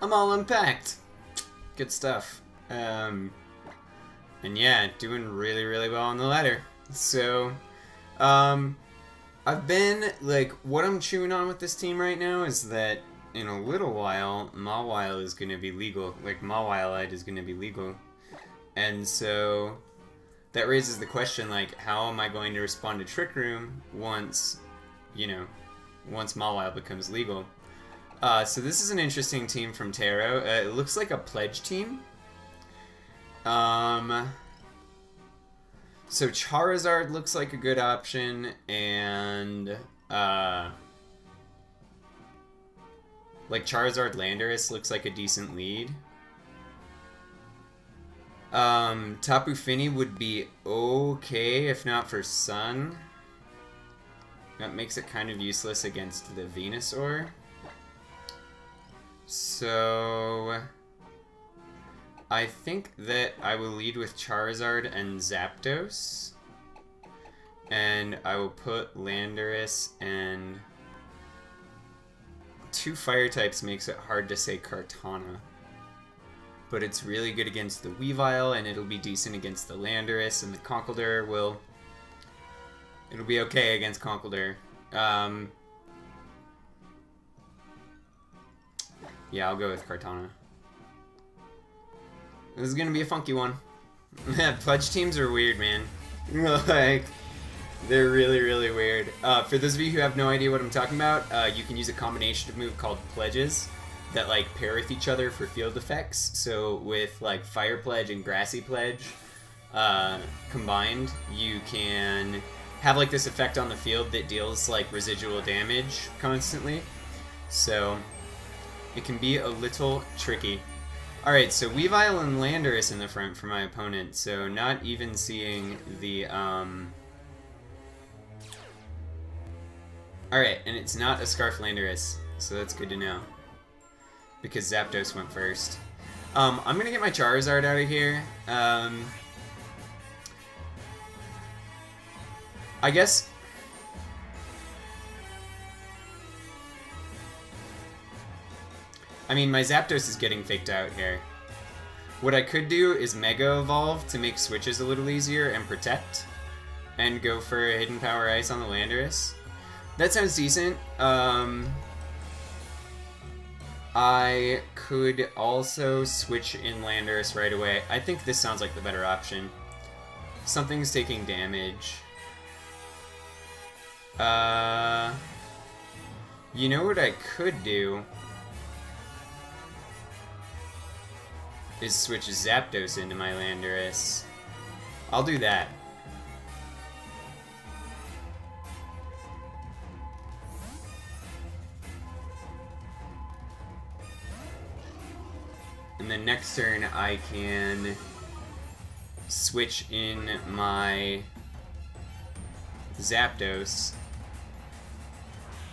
I'm all unpacked. Good stuff. And yeah, doing really, really well on the ladder. So, I've been, like, what I'm chewing on with this team right now is that in a little while, Mawile is going to be legal. Like, Mawile is going to be legal. And so, that raises the question, like, how am I going to respond to Trick Room once, you know, once Mawile becomes legal? So this is an interesting team from Taro. It looks like a pledge team. So Charizard looks like a good option, and like Charizard Landorus looks like a decent lead. Tapu Fini would be okay if not for Sun. That makes it kind of useless against the Venusaur. So I think that I will lead with Charizard and Zapdos. And I will put Landorus and... two fire types makes it hard to say Kartana. But it's really good against the Weavile, and it'll be decent against the Landorus, and the Conkeldurr will... it'll be okay against Conkeldurr. Yeah, I'll go with Kartana. This is gonna be a funky one. Pledge teams are weird, man. Like, they're really, really weird. For those of you who have no idea what I'm talking about, you can use a combination of move called Pledges that, like, pair with each other for field effects. So with, like, Fire Pledge and Grassy Pledge combined, you can have, like, this effect on the field that deals, like, residual damage constantly. So it can be a little tricky. Alright, so Weavile and Landorus in the front for my opponent, so not even seeing the, Alright, and it's not a Scarf Landorus, so that's good to know. Because Zapdos went first. I'm gonna get my Charizard out of here. I guess... I mean, my Zapdos is getting faked out here. What I could do is Mega Evolve to make switches a little easier and protect. And go for a Hidden Power Ice on the Landorus. That sounds decent. I could also switch in Landorus right away. I think this sounds like the better option. Something's taking damage. You know what I could do? Is switch Zapdos into my Landorus. I'll do that. And then next turn I can switch in my Zapdos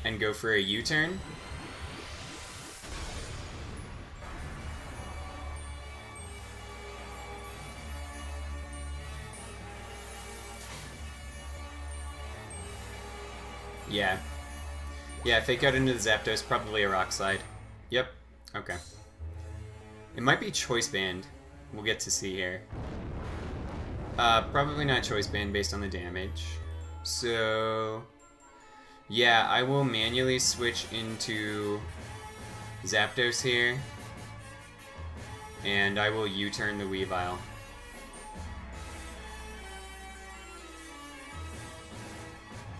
and go for a U-turn. Yeah. Yeah, fake out into the Zapdos, probably a Rock Slide. Yep. Okay. It might be Choice Band. We'll get to see here. Probably not Choice Band based on the damage. So... yeah, I will manually switch into Zapdos here. And I will U-turn the Weavile.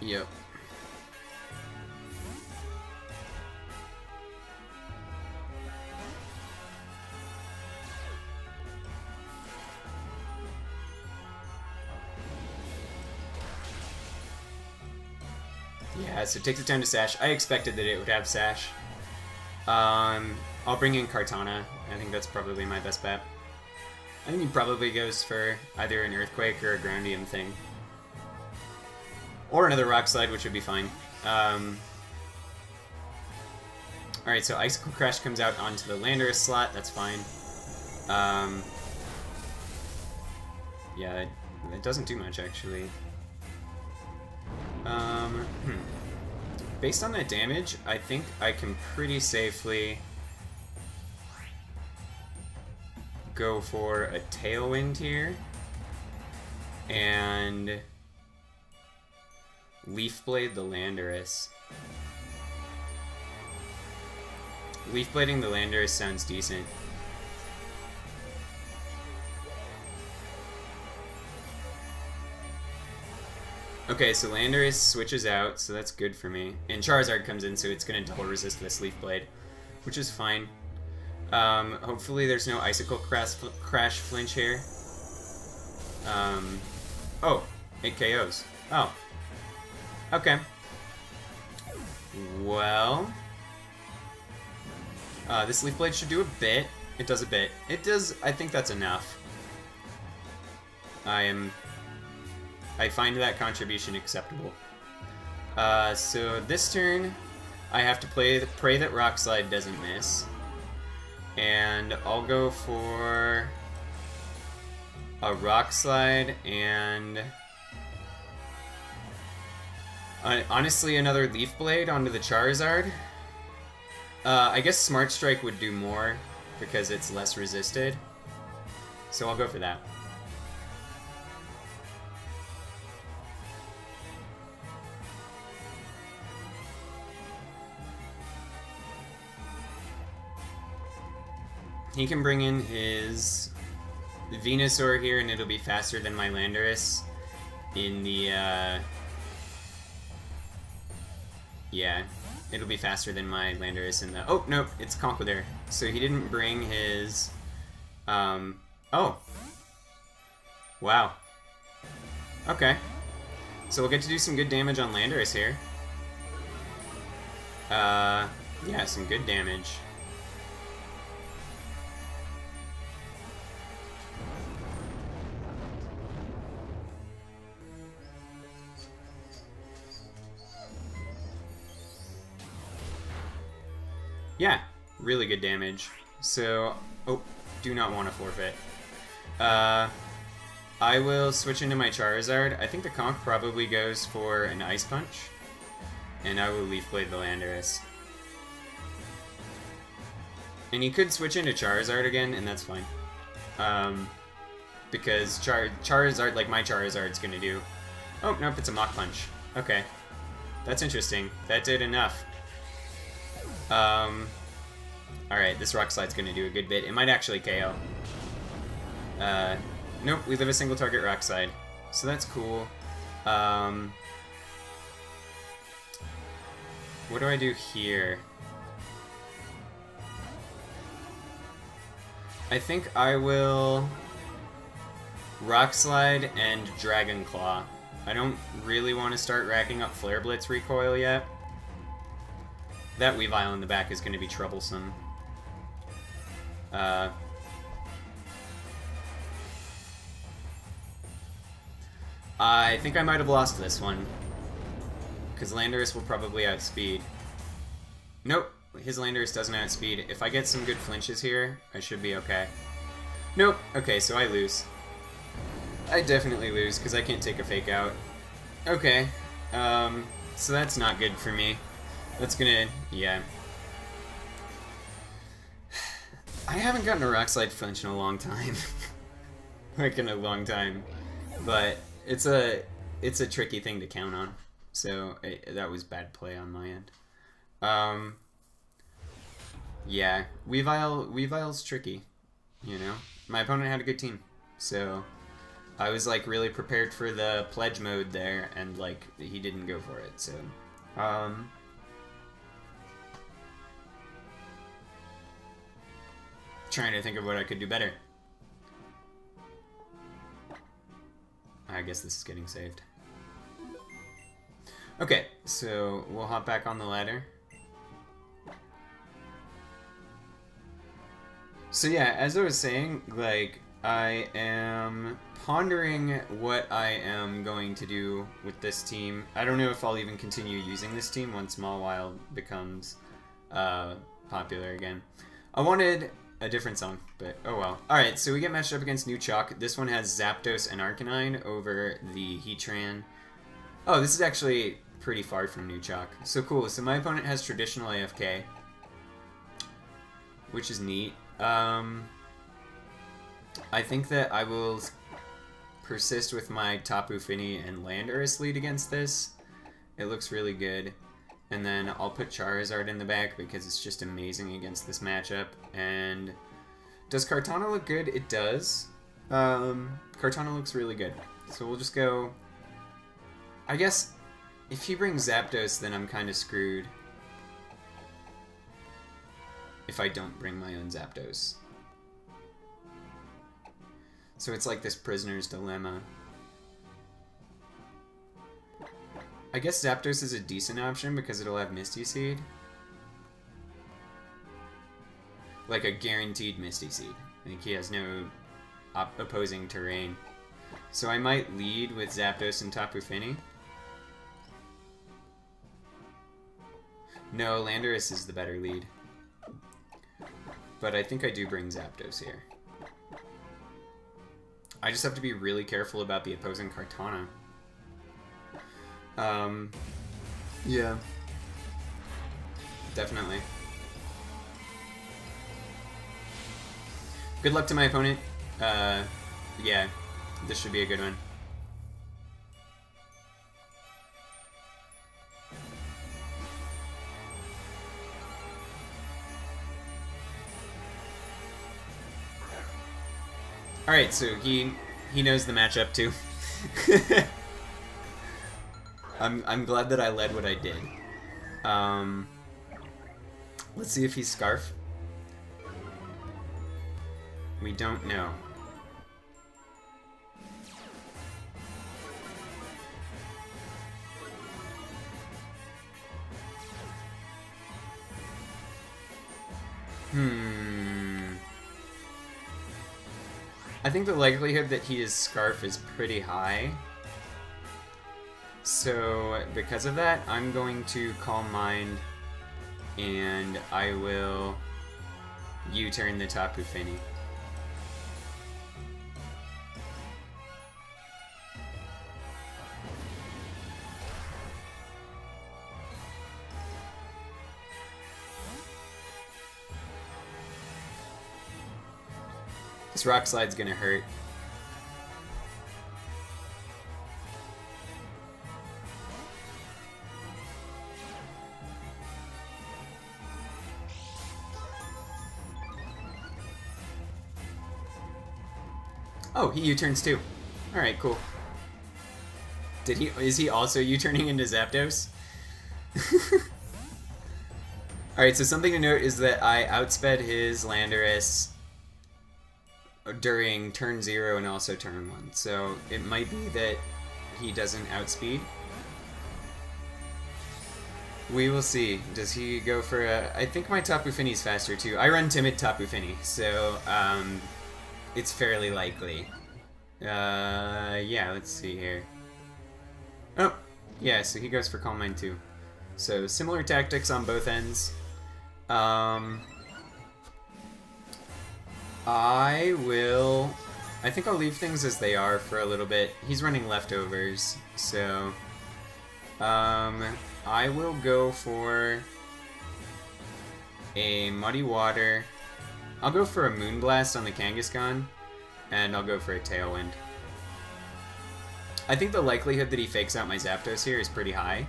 Yep. Yeah, so it takes a turn to Sash. I expected that it would have Sash. I'll bring in Kartana. I think that's probably my best bet. I think he probably goes for either an Earthquake or a Groundium thing. Or another Rock Slide, which would be fine. Alright, so Icicle Crash comes out onto the Landorus slot. That's fine. Yeah, it doesn't do much, actually. Based on that damage, I think I can pretty safely go for a Tailwind here. And Leaf Blade the Landorus. Leaf Blading the Landorus sounds decent. Okay, so Landorus switches out, so that's good for me. And Charizard comes in, so it's going to double resist this Leaf Blade, which is fine. Hopefully there's no Icicle Crash flinch here. Oh, it KOs. Oh. Okay. Well... this Leaf Blade should do a bit. It does a bit. It does... I think that's enough. I find that contribution acceptable. So this turn, I have to pray that Rock Slide doesn't miss. And I'll go for a Rock Slide and... honestly, another Leaf Blade onto the Charizard. I guess Smart Strike would do more because it's less resisted. So I'll go for that. He can bring in his Venusaur here, and it'll be faster than my Landorus in the, yeah, it'll be faster than my Landorus in the... Oh, no, it's Conqueror. So he didn't bring his... Oh. Wow. Okay. So we'll get to do some good damage on Landorus here. Yeah, some good damage. Yeah, really good damage. So, oh, do not want to forfeit. I will switch into my Charizard. I think the Conch probably goes for an Ice Punch. And I will Leaf Blade the Landorus. And he could switch into Charizard again, and that's fine. Because Charizard, like my Charizard's gonna do... Oh, nope, it's a Mach Punch. Okay. That's interesting. That did enough. Alright, this Rock Slide's gonna do a good bit. It might actually KO. Nope, we live a single target Rock Slide. So that's cool. What do I do here? I think I will Rock Slide and Dragon Claw. I don't really want to start racking up Flare Blitz recoil yet. That Weavile in the back is going to be troublesome. I think I might have lost this one. Because Landorus will probably outspeed. Nope, his Landorus doesn't outspeed. If I get some good flinches here, I should be okay. Nope, okay, so I lose. I definitely lose, because I can't take a Fake Out. Okay, so that's not good for me. That's gonna... yeah. I haven't gotten a Rock Slide flinch in a long time. Like, in a long time. But it's a tricky thing to count on. So, that was bad play on my end. Yeah, Weavile's tricky, you know? My opponent had a good team, so I was, like, really prepared for the pledge mode there, and, like, he didn't go for it, so... Trying to think of what I could do better. I guess this is getting saved. Okay, so we'll hop back on the ladder. So yeah, as I was saying, like, I am pondering what I am going to do with this team. I don't know if I'll even continue using this team once Mawile becomes popular again. I wanted a different song, but oh well. Alright, so we get matched up against New Chalk. This one has Zapdos and Arcanine over the Heatran. Oh, this is actually pretty far from New Chalk. So cool. So my opponent has traditional AFK, which is neat. I think that I will persist with my Tapu Fini and Landorus lead against this. It looks really good. And then I'll put Charizard in the back because it's just amazing against this matchup. And does Kartana look good? It does. Kartana looks really good. So we'll just go... I guess if he brings Zapdos, then I'm kind of screwed. If I don't bring my own Zapdos. So it's like this prisoner's dilemma. I guess Zapdos is a decent option because it'll have Misty Seed. Like a guaranteed Misty Seed. Like he has no opposing terrain. So I might lead with Zapdos and Tapu Fini. No, Landorus is the better lead. But I think I do bring Zapdos here. I just have to be really careful about the opposing Kartana. Yeah. Definitely. Good luck to my opponent. Yeah. This should be a good one. Alright, so he knows the matchup too. I'm glad that I led what I did. Let's see if he's Scarf. We don't know. I think the likelihood that he is Scarf is pretty high. So, because of that, I'm going to Calm Mind, and I will U-turn the Tapu Fini. This Rock Slide's gonna hurt. Oh, he U-turns too. Alright, cool. Is he also U-turning into Zapdos? Alright, so something to note is that I outsped his Landorus during turn 0 and also turn 1. So it might be that he doesn't outspeed. We will see. Does he go for a... I think my Tapu Fini's faster too. I run Timid Tapu Fini, so it's fairly likely. Yeah, let's see here. Oh, yeah, so he goes for Calm Mind too. So similar tactics on both ends. I think I'll leave things as they are for a little bit. He's running leftovers, so I will go for a Muddy Water. I'll go for a Moonblast on the Kangaskhan, and I'll go for a Tailwind. I think the likelihood that he fakes out my Zapdos here is pretty high.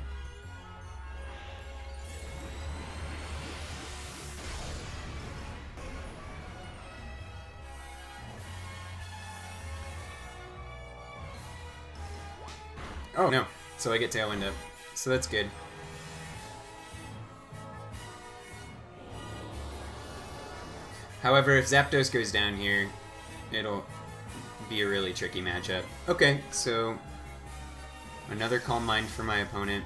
Oh no, so I get Tailwind up. So that's good. However, if Zapdos goes down here, it'll be a really tricky matchup. Okay, so another Calm Mind for my opponent.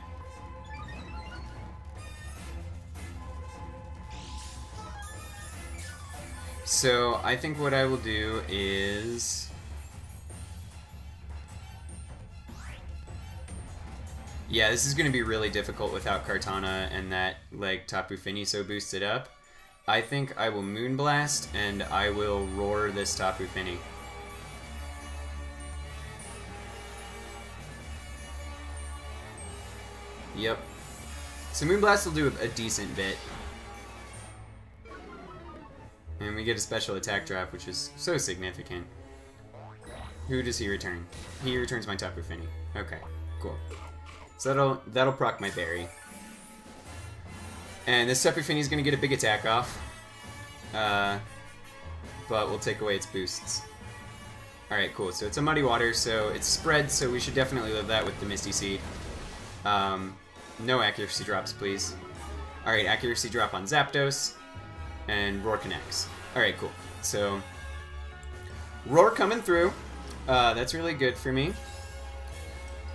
So I think what I will do is... Yeah, this is going to be really difficult without Kartana and that, like, Tapu Fini so boosted up. I think I will Moonblast, and I will Roar this Tapu Fini. Yep. So Moonblast will do a decent bit. And we get a special attack drop, which is so significant. Who does he return? He returns my Tapu Fini. Okay, cool. So that'll proc my berry. And this Tapu Fini is going to get a big attack off. But we'll take away its boosts. Alright, cool. So it's a Muddy Water, so it's spread, so we should definitely live that with the Misty Seed. No accuracy drops, please. Alright, accuracy drop on Zapdos. And Roar connects. Alright, cool. So, Roar coming through. That's really good for me.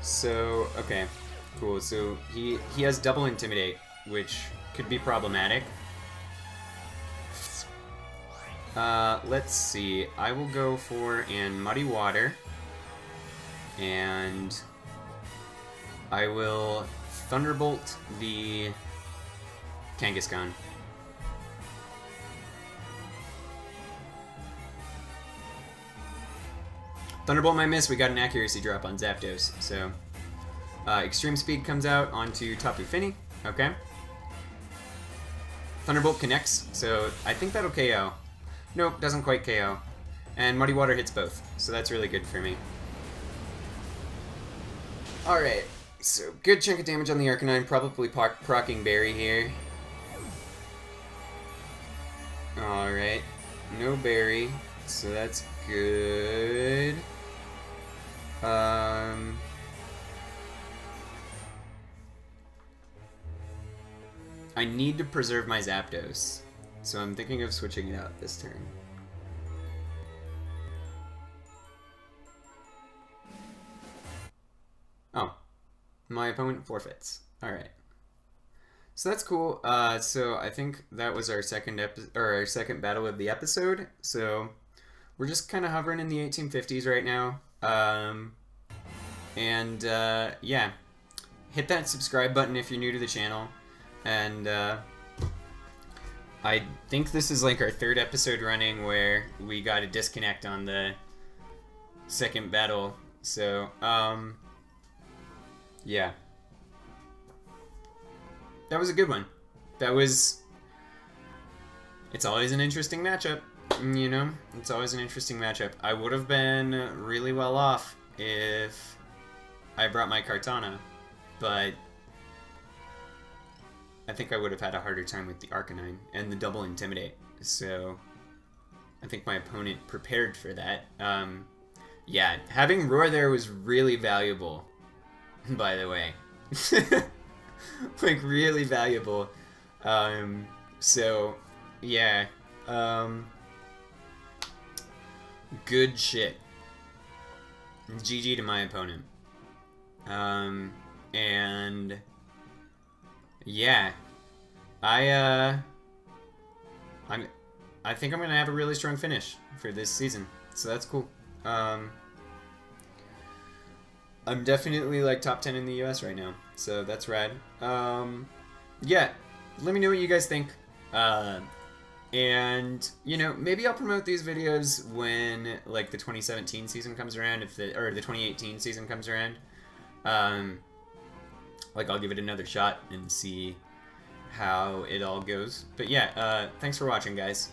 So, okay. Cool. So, he has double Intimidate, which could be problematic. Let's see. I will go for an Muddy Water. And I will Thunderbolt the Kangaskhan. Thunderbolt might miss. We got an accuracy drop on Zapdos. So, Extreme Speed comes out onto Tapu Fini. Okay. Thunderbolt connects, so I think that'll KO. Nope, doesn't quite KO. And Muddy Water hits both, so that's really good for me. Alright, so good chunk of damage on the Arcanine, probably procking Berry here. Alright, no Berry, so that's good. I need to preserve my Zapdos, so I'm thinking of switching it out this turn. Oh, my opponent forfeits. Alright. So that's cool. So I think that was our second battle of the episode. So we're just kind of hovering in the 1850s right now. Yeah, hit that subscribe button if you're new to the channel. And I think this is like our third episode running where we got a disconnect on the second battle. So, yeah. That was a good one. It's always an interesting matchup, you know? It's always an interesting matchup. I would have been really well off if I brought my Kartana, but I think I would have had a harder time with the Arcanine and the double Intimidate. So I think my opponent prepared for that. Yeah, having Roar there was really valuable, by the way. Like, really valuable. So, yeah. Good shit. GG to my opponent. And yeah, I think I'm gonna have a really strong finish for this season, so that's cool. I'm definitely like top 10 in the US right now, so that's rad. Yeah, let me know what you guys think. And you know, maybe I'll promote these videos when like the 2017 season comes around, or the 2018 season comes around. Like, I'll give it another shot and see how it all goes. But yeah, thanks for watching, guys.